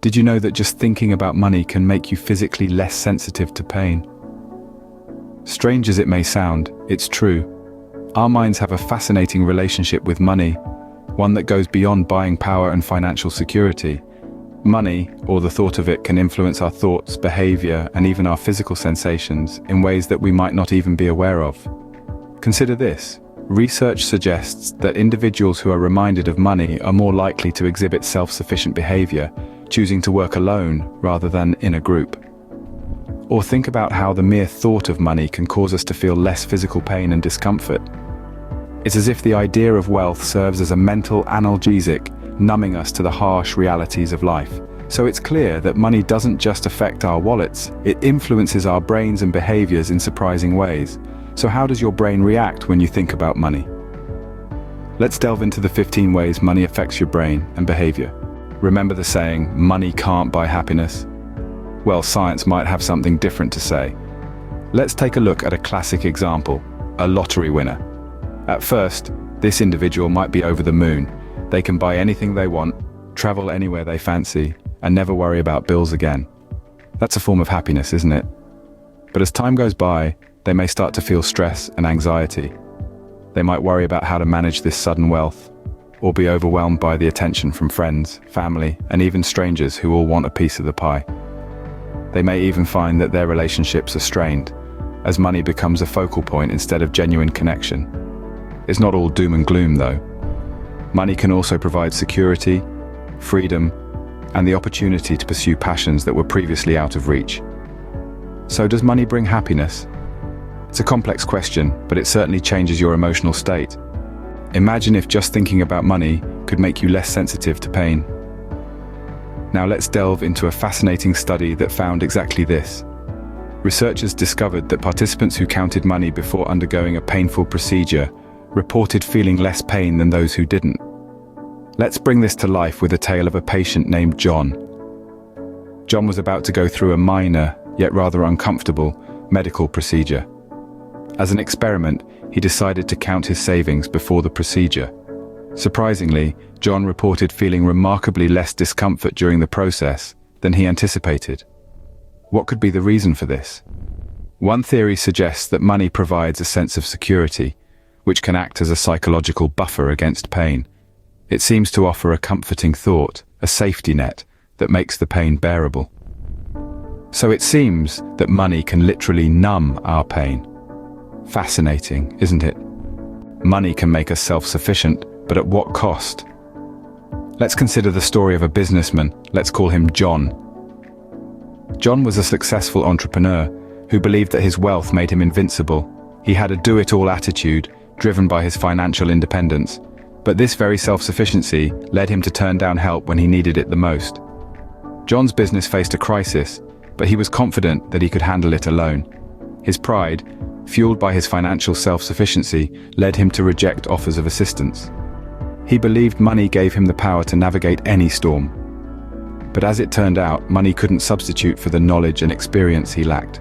Did you know that just thinking about money can make you physically less sensitive to pain? Strange as it may sound, it's true. Our minds have a fascinating relationship with money, one that goes beyond buying power and financial security. Money, or the thought of it, can influence our thoughts, behavior, and even our physical sensations in ways that we might not even be aware of. Consider this. Research suggests that individuals who are reminded of money are more likely to exhibit self-sufficient behavior, choosing to work alone rather than in a group. Or think about how the mere thought of money can cause us to feel less physical pain and discomfort. It's as if the idea of wealth serves as a mental analgesic, numbing us to the harsh realities of life. So it's clear that money doesn't just affect our wallets, it influences our brains and behaviors in surprising ways. So how does your brain react when you think about money? Let's delve into the 15 ways money affects your brain and behavior. Remember the saying, money can't buy happiness? Well, science might have something different to say. Let's take a look at a classic example, a lottery winner. At first, this individual might be over the moon. They can buy anything they want, travel anywhere they fancy, and never worry about bills again. That's a form of happiness, isn't it? But as time goes by, they may start to feel stress and anxiety. They might worry about how to manage this sudden wealth, or be overwhelmed by the attention from friends, family, and even strangers who all want a piece of the pie. They may even find that their relationships are strained, as money becomes a focal point instead of genuine connection. It's not all doom and gloom, though. Money can also provide security, freedom, and the opportunity to pursue passions that were previously out of reach. So does money bring happiness? It's a complex question, but it certainly changes your emotional state. Imagine if just thinking about money could make you less sensitive to pain. Now let's delve into a fascinating study that found exactly this. Researchers discovered that participants who counted money before undergoing a painful procedure reported feeling less pain than those who didn't. Let's bring this to life with a tale of a patient named John. John was about to go through a minor, yet rather uncomfortable, medical procedure. As an experiment, he decided to count his savings before the procedure. Surprisingly, John reported feeling remarkably less discomfort during the process than he anticipated. What could be the reason for this? One theory suggests that money provides a sense of security, which can act as a psychological buffer against pain. It seems to offer a comforting thought, a safety net, that makes the pain bearable. So it seems that money can literally numb our pain. Fascinating, isn't it? Money can make us self-sufficient, but at what cost? Let's consider the story of a businessman. Let's call him John. John was a successful entrepreneur who believed that his wealth made him invincible. He had a do-it-all attitude, driven by his financial independence. But this very self-sufficiency led him to turn down help when he needed it the most. John's business faced a crisis, but he was confident that he could handle it alone. His pride, fueled by his financial self-sufficiency, led him to reject offers of assistance. He believed money gave him the power to navigate any storm. But as it turned out, money couldn't substitute for the knowledge and experience he lacked.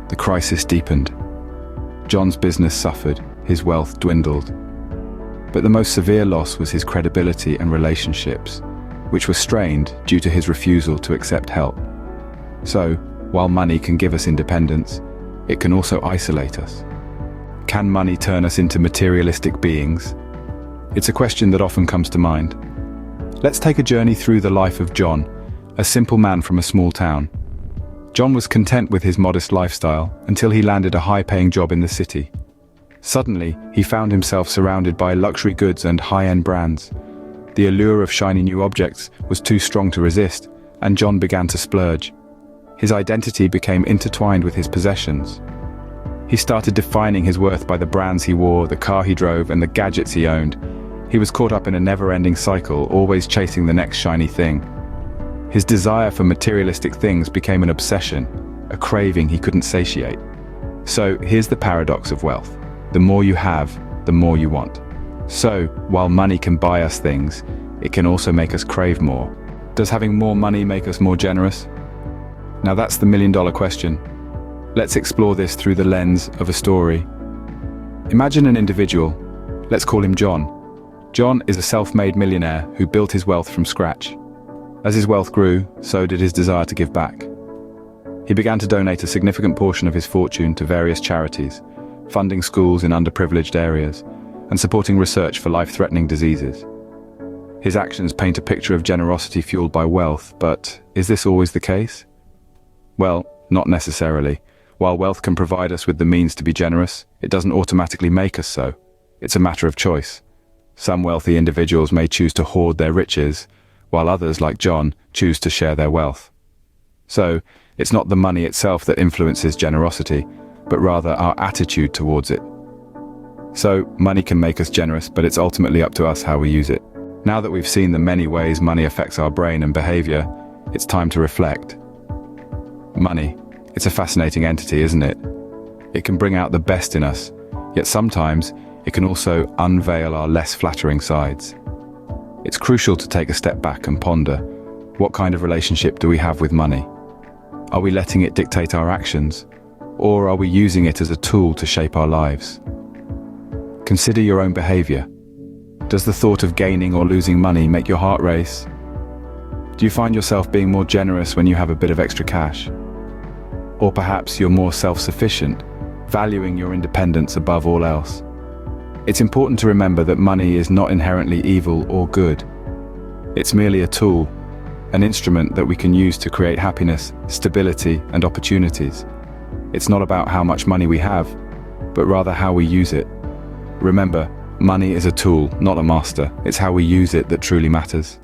The crisis deepened. John's business suffered, his wealth dwindled. But the most severe loss was his credibility and relationships, which were strained due to his refusal to accept help. So, while money can give us independence, it can also isolate us. Can money turn us into materialistic beings? It's a question that often comes to mind. Let's take a journey through the life of John, a simple man from a small town. John was content with his modest lifestyle until he landed a high-paying job in the city. Suddenly, he found himself surrounded by luxury goods and high-end brands. The allure of shiny new objects was too strong to resist, and John began to splurge. His identity became intertwined with his possessions. He started defining his worth by the brands he wore, the car he drove, and the gadgets he owned. He was caught up in a never-ending cycle, always chasing the next shiny thing. His desire for materialistic things became an obsession, a craving he couldn't satiate. So, here's the paradox of wealth. The more you have, the more you want. So, while money can buy us things, it can also make us crave more. Does having more money make us more generous? Now that's the million-dollar question. Let's explore this through the lens of a story. Imagine an individual. Let's call him John. John is a self-made millionaire who built his wealth from scratch. As his wealth grew, so did his desire to give back. He began to donate a significant portion of his fortune to various charities, funding schools in underprivileged areas, and supporting research for life-threatening diseases. His actions paint a picture of generosity fueled by wealth, but is this always the case? Well, not necessarily. While wealth can provide us with the means to be generous, it doesn't automatically make us so. It's a matter of choice. Some wealthy individuals may choose to hoard their riches, while others, like John, choose to share their wealth. So, it's not the money itself that influences generosity, but rather our attitude towards it. So, money can make us generous, but it's ultimately up to us how we use it. Now that we've seen the many ways money affects our brain and behavior, it's time to reflect. Money, it's a fascinating entity, isn't it? It can bring out the best in us, yet sometimes it can also unveil our less flattering sides. It's crucial to take a step back and ponder, what kind of relationship do we have with money? Are we letting it dictate our actions, or are we using it as a tool to shape our lives? Consider your own behavior. Does the thought of gaining or losing money make your heart race? Do you find yourself being more generous when you have a bit of extra cash? Or perhaps you're more self-sufficient, valuing your independence above all else? It's important to remember that money is not inherently evil or good. It's merely a tool, an instrument that we can use to create happiness, stability, and opportunities. It's not about how much money we have, but rather how we use it. Remember, money is a tool, not a master. It's how we use it that truly matters.